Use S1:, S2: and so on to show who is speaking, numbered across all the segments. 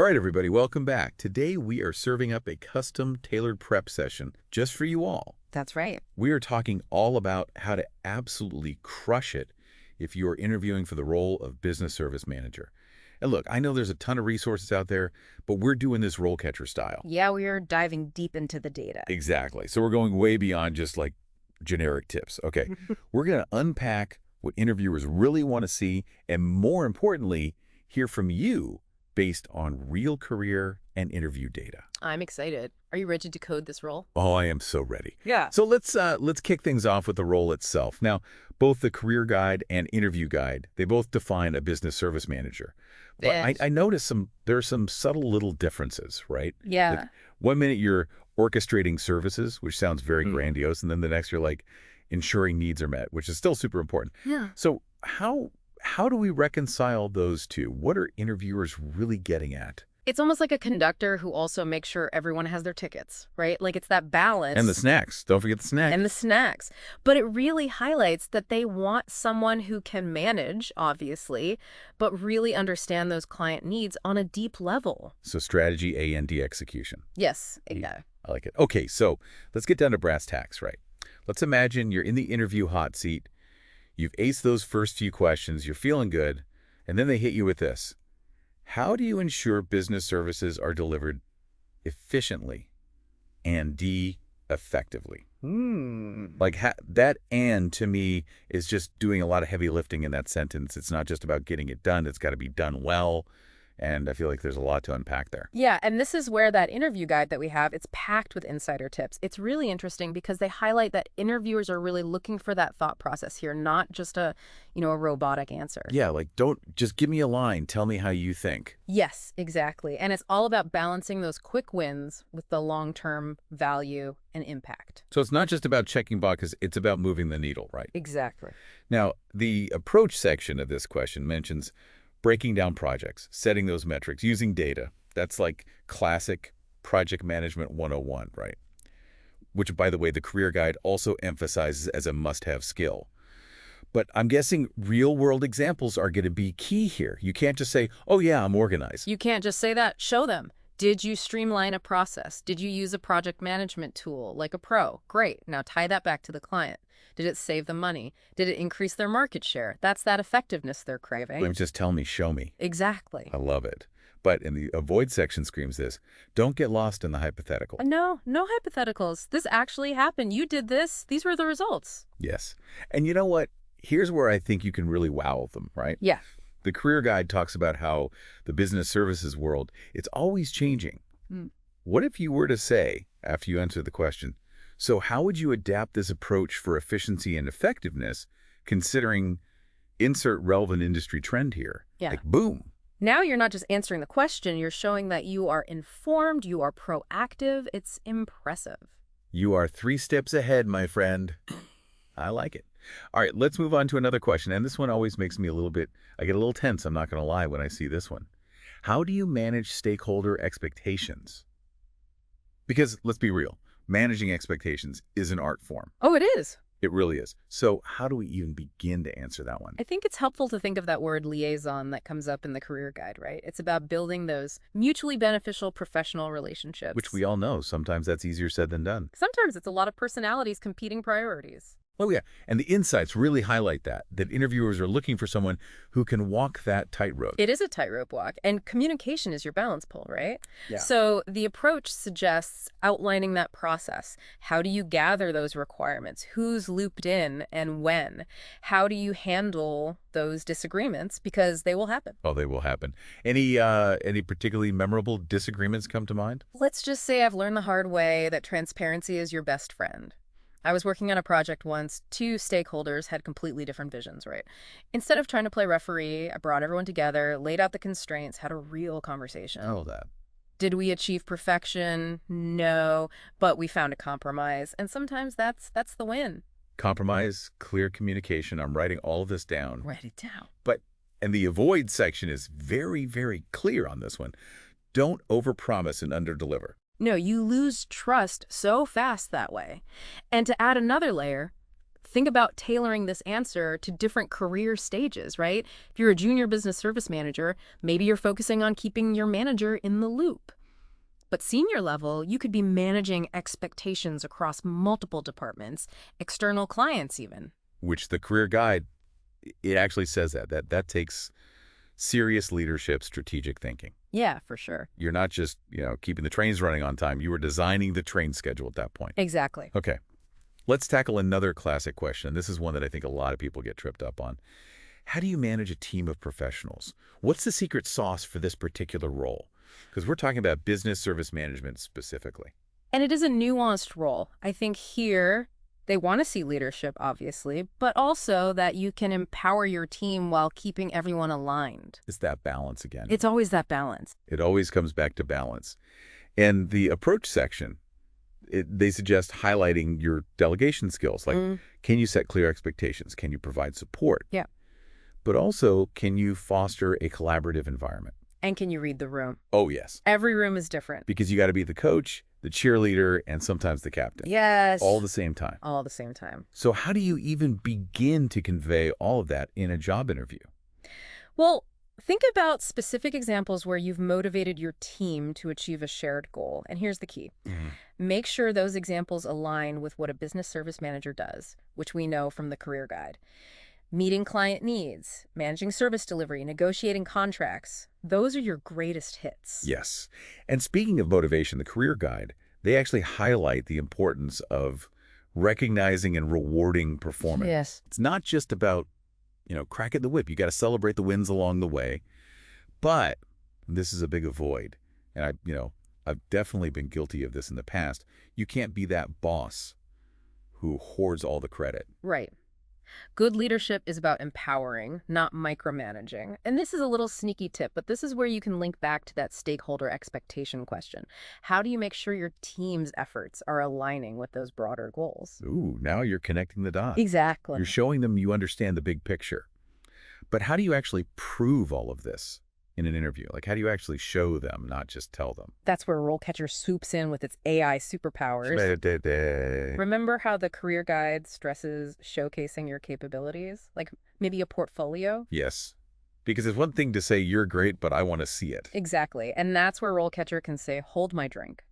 S1: All right, everybody, welcome back. Today we are serving up a custom tailored prep session just for you all.
S2: That's right.
S1: We are talking all about how to absolutely crush it if you are interviewing for the role of business service manager. And look, I know there's a ton of resources out there, but we're doing this RoleCatcher style.
S2: Yeah, we are diving deep into the data.
S1: Exactly. So we're going way beyond just like generic tips. Okay, we're going to unpack what interviewers really want to see and, more importantly, hear from you based on real career and interview data.
S3: I'm excited. Are you ready to code this role?
S1: Oh, I am so ready.
S3: Yeah.
S1: So let's kick things off with the role itself. Now, both the career guide and interview guide, they both define a business service manager. But I noticed there are some subtle little differences, right?
S2: Yeah.
S1: Like 1 minute you're orchestrating services, which sounds very grandiose, and then the next you're like ensuring needs are met, which is still super important.
S3: Yeah.
S1: So how do we reconcile those two? What are interviewers really getting at?
S3: It's almost like a conductor who also makes sure everyone has their tickets, right? Like it's that balance.
S1: And the snacks. Don't forget the snacks.
S3: And the snacks. But it really highlights that they want someone who can manage, obviously, but really understand those client needs on a deep level.
S1: So strategy and execution.
S3: Yes. Yeah.
S1: I like it. Okay, so let's get down to brass tacks, right? Let's imagine you're in the interview hot seat. You've aced those first few questions. You're feeling good. And then they hit you with this. How do you ensure business services are delivered efficiently and effectively? Like that "and" to me is just doing a lot of heavy lifting in that sentence. It's not just about getting it done. It's got to be done well. And I feel like there's a lot to unpack there.
S3: Yeah, and this is where that interview guide that we have, it's packed with insider tips. It's really interesting because they highlight that interviewers are really looking for that thought process here, not just a robotic answer.
S1: Yeah, like don't just give me a line. Tell me how you think.
S3: Yes, exactly. And it's all about balancing those quick wins with the long-term value and impact.
S1: So it's not just about checking boxes. It's about moving the needle, right?
S3: Exactly.
S1: Now, the approach section of this question mentions breaking down projects, setting those metrics, using data. That's like classic project management 101, right? Which, by the way, the career guide also emphasizes as a must-have skill. But I'm guessing real-world examples are going to be key here. You can't just say, oh, yeah, I'm organized.
S3: You can't just say that. Show them. Did you streamline a process? Did you use a project management tool like a pro? Great. Now tie that back to the client. Did it save them money? Did it increase their market share? That's that effectiveness they're craving.
S1: Just tell me, show me.
S3: Exactly.
S1: I love it. But in the avoid section screams this, don't get lost in the hypothetical.
S3: No hypotheticals. This actually happened. You did this. These were the results.
S1: Yes. And you know what? Here's where I think you can really wow them, right?
S3: Yeah.
S1: The career guide talks about how the business services world, it's always changing. What if you were to say, after you answer the question, so how would you adapt this approach for efficiency and effectiveness, considering insert relevant industry trend here?
S3: Yeah.
S1: Like, boom.
S3: Now you're not just answering the question, you're showing that you are informed, you are proactive. It's impressive.
S1: You are 3 steps ahead, my friend. I like it. All right, let's move on to another question. And this one always makes me I get a little tense, I'm not going to lie, when I see this one. How do you manage stakeholder expectations? Because let's be real, managing expectations is an art form.
S3: Oh, it is.
S1: It really is. So how do we even begin to answer that one?
S3: I think it's helpful to think of that word liaison that comes up in the career guide, right? It's about building those mutually beneficial professional relationships.
S1: Which we all know. Sometimes that's easier said than done.
S3: Sometimes it's a lot of personalities competing priorities.
S1: Oh, yeah. And the insights really highlight that interviewers are looking for someone who can walk that tightrope.
S3: It is a tightrope walk, and communication is your balance pole, right?
S1: Yeah.
S3: So the approach suggests outlining that process. How do you gather those requirements? Who's looped in and when? How do you handle those disagreements? Because they will happen.
S1: Oh, they will happen. Any particularly memorable disagreements come to mind?
S3: Let's just say I've learned the hard way that transparency is your best friend. I was working on a project once. 2 stakeholders had completely different visions, right? Instead of trying to play referee, I brought everyone together, laid out the constraints, had a real conversation.
S1: Oh, that.
S3: Did we achieve perfection? No, but we found a compromise. And sometimes that's the win.
S1: Compromise, clear communication. I'm writing all of this down.
S3: Write it down.
S1: And the avoid section is very, very clear on this one. Don't overpromise and underdeliver.
S3: No, you lose trust so fast that way. And to add another layer, think about tailoring this answer to different career stages, right? If you're a junior business service manager, maybe you're focusing on keeping your manager in the loop. But senior level, you could be managing expectations across multiple departments, external clients even.
S1: Which the career guide, it actually says that takes serious leadership, strategic thinking.
S3: Yeah, for sure.
S1: You're not just, keeping the trains running on time. You were designing the train schedule at that point.
S3: Exactly.
S1: Okay. Let's tackle another classic question. This is one that I think a lot of people get tripped up on. How do you manage a team of professionals? What's the secret sauce for this particular role? Because we're talking about business service management specifically.
S3: And it is a nuanced role. I think here they want to see leadership, obviously, but also that you can empower your team while keeping everyone aligned.
S1: It's that balance again.
S3: It's always that balance.
S1: It always comes back to balance. And the approach section, they suggest highlighting your delegation skills. Like, can you set clear expectations? Can you provide support?
S3: Yeah.
S1: But also, can you foster a collaborative environment?
S3: And can you read the room?
S1: Oh, yes.
S3: Every room is different.
S1: Because you got to be the coach, the cheerleader, and sometimes the captain.
S3: Yes.
S1: All at the same time.
S3: All at the same time.
S1: So how do you even begin to convey all of that in a job interview?
S3: Well, think about specific examples where you've motivated your team to achieve a shared goal. And here's the key. Make sure those examples align with what a business service manager does, which we know from the career guide. Meeting client needs, managing service delivery, negotiating contracts. Those are your greatest hits.
S1: Yes. And speaking of motivation, the career guide, they actually highlight the importance of recognizing and rewarding performance.
S3: Yes.
S1: It's not just about, cracking the whip. You got to celebrate the wins along the way. But this is a big avoid. And I've definitely been guilty of this in the past. You can't be that boss who hoards all the credit.
S3: Right. Good leadership is about empowering, not micromanaging. And this is a little sneaky tip, but this is where you can link back to that stakeholder expectation question. How do you make sure your team's efforts are aligning with those broader goals?
S1: Ooh, now you're connecting the dots.
S3: Exactly.
S1: You're showing them you understand the big picture. But how do you actually prove all of this in an interview? Like, how do you actually show them, not just tell them?
S3: That's where RoleCatcher swoops in with its AI superpowers. Remember how the career guide stresses showcasing your capabilities? Like maybe a portfolio?
S1: Yes. Because it's one thing to say you're great, but I want to see it.
S3: Exactly. And that's where RoleCatcher can say, hold my drink.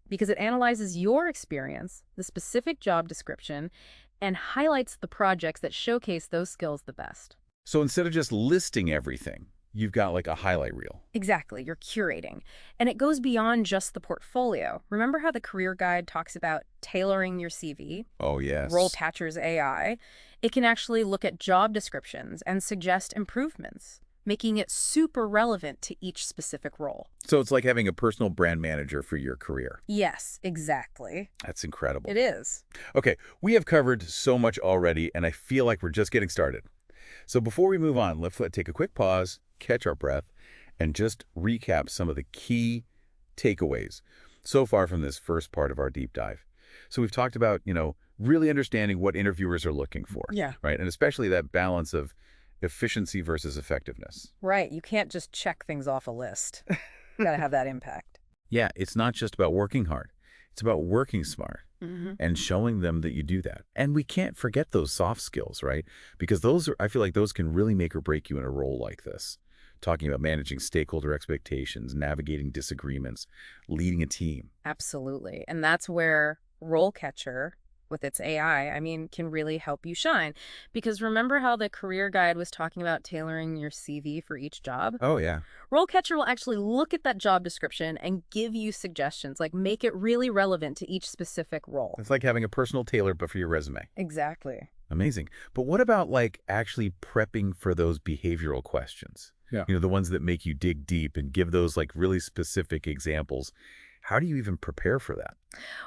S3: Because it analyzes your experience, the specific job description, and highlights the projects that showcase those skills the best.
S1: So instead of just listing everything, you've got like a highlight reel.
S3: Exactly. You're curating. And it goes beyond just the portfolio. Remember how the career guide talks about tailoring your CV?
S1: Oh, yes.
S3: RoleCatcher's AI. It can actually look at job descriptions and suggest improvements, making it super relevant to each specific role.
S1: So it's like having a personal brand manager for your career.
S3: Yes, exactly.
S1: That's incredible.
S3: It is.
S1: Okay, we have covered so much already, and I feel like we're just getting started. So before we move on, let's take a quick pause, catch our breath, and just recap some of the key takeaways so far from this first part of our deep dive. So we've talked about, really understanding what interviewers are looking for.
S3: Yeah.
S1: Right? And especially that balance of efficiency versus effectiveness.
S3: Right. You can't just check things off a list. You got to have that impact.
S1: Yeah, it's not just about working hard. It's about working smart and showing them that you do that. And we can't forget those soft skills, right? Because I feel like those can really make or break you in a role like this. Talking about managing stakeholder expectations, navigating disagreements, leading a team.
S3: Absolutely. And that's where RoleCatcher, with its AI, can really help you shine. Because remember how the career guide was talking about tailoring your CV for each job?
S1: Oh, yeah.
S3: RoleCatcher will actually look at that job description and give you suggestions, like make it really relevant to each specific role.
S1: It's like having a personal tailor, but for your resume.
S3: Exactly.
S1: Amazing. But what about actually prepping for those behavioral questions?
S4: Yeah.
S1: The ones that make you dig deep and give those really specific examples. How do you even prepare for that?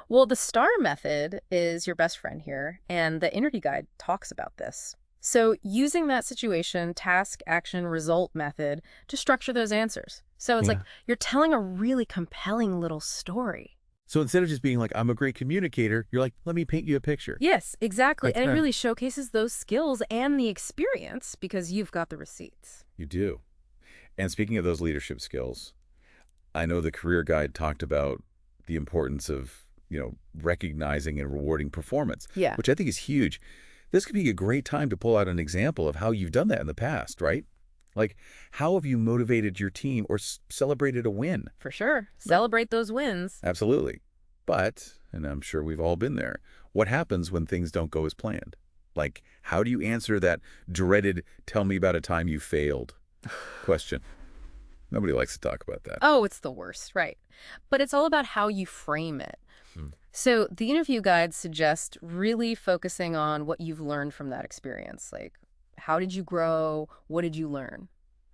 S3: Well, the STAR method is your best friend here, and the interview guide talks about this. So using that situation, task, action, result method to structure those answers. So it's like you're telling a really compelling little story.
S1: So instead of just being like, I'm a great communicator, you're like, let me paint you a picture.
S3: Yes, exactly. And it really showcases those skills and the experience because you've got the receipts.
S1: You do. And speaking of those leadership skills, I know the career guide talked about the importance of, recognizing and rewarding performance,
S3: Yeah.
S1: which I think is huge. This could be a great time to pull out an example of how you've done that in the past, right? Like, how have you motivated your team or celebrated a win?
S3: For sure. Celebrate those wins.
S1: Absolutely. But, and I'm sure we've all been there, what happens when things don't go as planned? Like, how do you answer that dreaded, tell me about a time you failed question? Nobody likes to talk about that.
S3: Oh, it's the worst, right. But it's all about how you frame it. So the interview guides suggest really focusing on what you've learned from that experience. Like, how did you grow? What did you learn?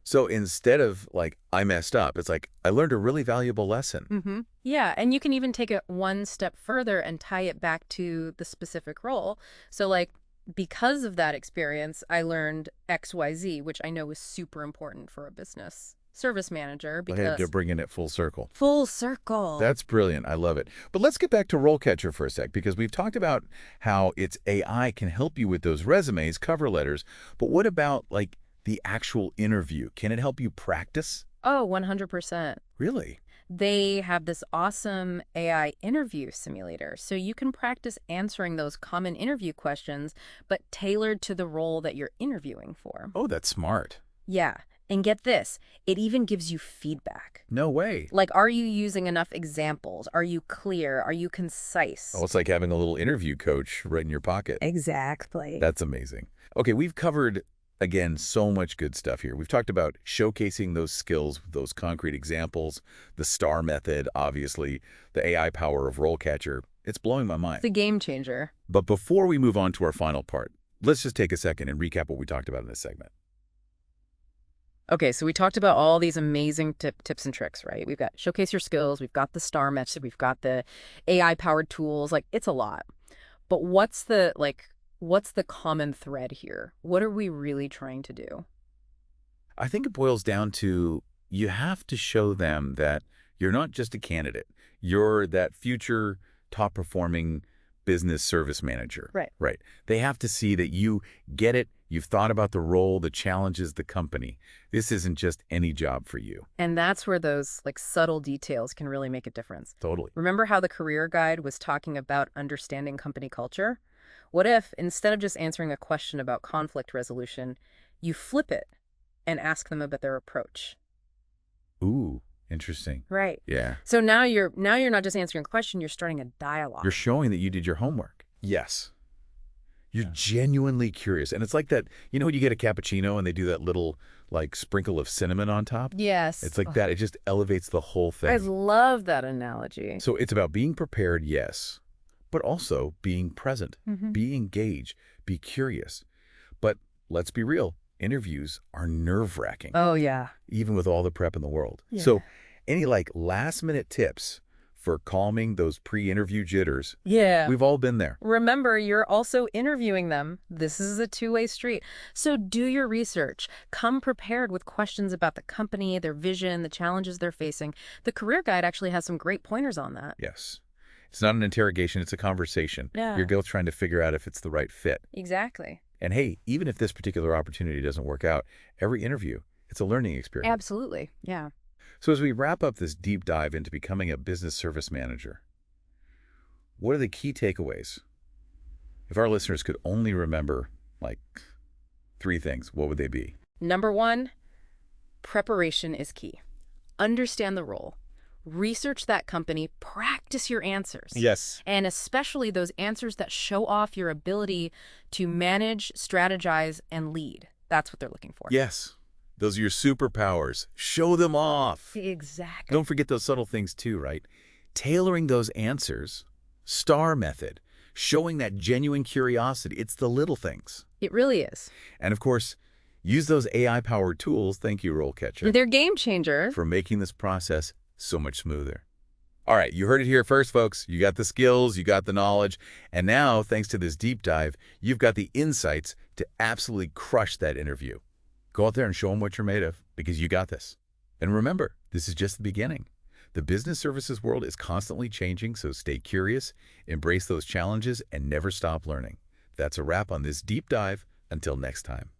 S1: So instead of like, I messed up, it's like, I learned a really valuable lesson.
S3: Yeah, and you can even take it one step further and tie it back to the specific role. So like, because of that experience, I learned XYZ, which I know is super important for a business service manager because
S1: You're bringing it full circle.
S3: full circle.
S1: That's brilliant. I love it. But let's get back to RoleCatcher for a sec, because we've talked about how its AI can help you with those resumes, cover letters. But what about like the actual interview? Can it help you practice?
S3: Oh, 100%.
S1: Really?
S3: They have this awesome AI interview simulator, so you can practice answering those common interview questions, but tailored to the role that you're interviewing for.
S1: Oh, that's smart.
S3: Yeah. And get this, it even gives you feedback.
S1: No way.
S3: Like, are you using enough examples? Are you clear? Are you concise?
S1: Oh, it's like having a little interview coach right in your pocket.
S2: Exactly.
S1: That's amazing. Okay, we've covered, again, so much good stuff here. We've talked about showcasing those skills, those concrete examples, the STAR method, obviously, the AI power of RoleCatcher. It's blowing my mind.
S3: It's a game changer.
S1: But before we move on to our final part, let's just take a second and recap what we talked about in this segment.
S3: Okay, so we talked about all these amazing tips and tricks, right? We've got showcase your skills, we've got the STAR method, we've got the AI-powered tools. Like, it's a lot. But what's the common thread here? What are we really trying to do?
S1: I think it boils down to you have to show them that you're not just a candidate. You're that future top-performing business service manager.
S3: Right.
S1: Right. They have to see that you get it, you've thought about the role, the challenges, the company. This isn't just any job for you.
S3: And that's where those like subtle details can really make a difference.
S1: Totally.
S3: Remember how the career guide was talking about understanding company culture? What if, instead of just answering a question about conflict resolution, you flip it and ask them about their approach?
S1: Ooh, interesting.
S3: Right.
S1: Yeah.
S3: So now you're not just answering a question, you're starting a dialogue.
S1: You're showing that you did your homework. Yes. You're genuinely curious. And it's like that, you know when you get a cappuccino and they do that little like sprinkle of cinnamon on top?
S3: Yes.
S1: It's like that. It just elevates the whole thing.
S3: I love that analogy.
S1: So it's about being prepared, yes, but also being present, be engaged, be curious. But let's be real, interviews are nerve-wracking,
S3: Oh, yeah.
S1: even with all the prep in the world.
S3: Yeah.
S1: So any like last-minute tips for calming those pre-interview jitters?
S3: Yeah.
S1: We've all been there.
S3: Remember, you're also interviewing them. This is a two-way street. So do your research. Come prepared with questions about the company, their vision, the challenges they're facing. The career guide actually has some great pointers on that.
S1: Yes. It's not an interrogation, it's a conversation.
S3: Yeah.
S1: You're both trying to figure out if it's the right fit.
S3: Exactly.
S1: And hey, even if this particular opportunity doesn't work out, every interview, it's a learning experience.
S3: Absolutely. Yeah.
S1: So as we wrap up this deep dive into becoming a business service manager, what are the key takeaways? If our listeners could only remember like 3 things, what would they be?
S3: Number 1, preparation is key. Understand the role. Research that company, practice your answers.
S1: Yes.
S3: And especially those answers that show off your ability to manage, strategize, and lead. That's what they're looking for.
S1: Yes. Those are your superpowers. Show them off.
S3: Exactly.
S1: Don't forget those subtle things too, right? Tailoring those answers, STAR method, showing that genuine curiosity. It's the little things.
S3: It really is.
S1: And of course, use those AI-powered tools, thank you, RoleCatcher,
S3: They're game changers.
S1: for making this process so much smoother. All right, you heard it here first, folks. You got the skills, you got the knowledge, and now, thanks to this deep dive, you've got the insights to absolutely crush that interview. Go out there and show them what you're made of, because you got this. And remember, this is just the beginning. The business services world is constantly changing, so stay curious, embrace those challenges, and never stop learning. That's a wrap on this deep dive. Until next time.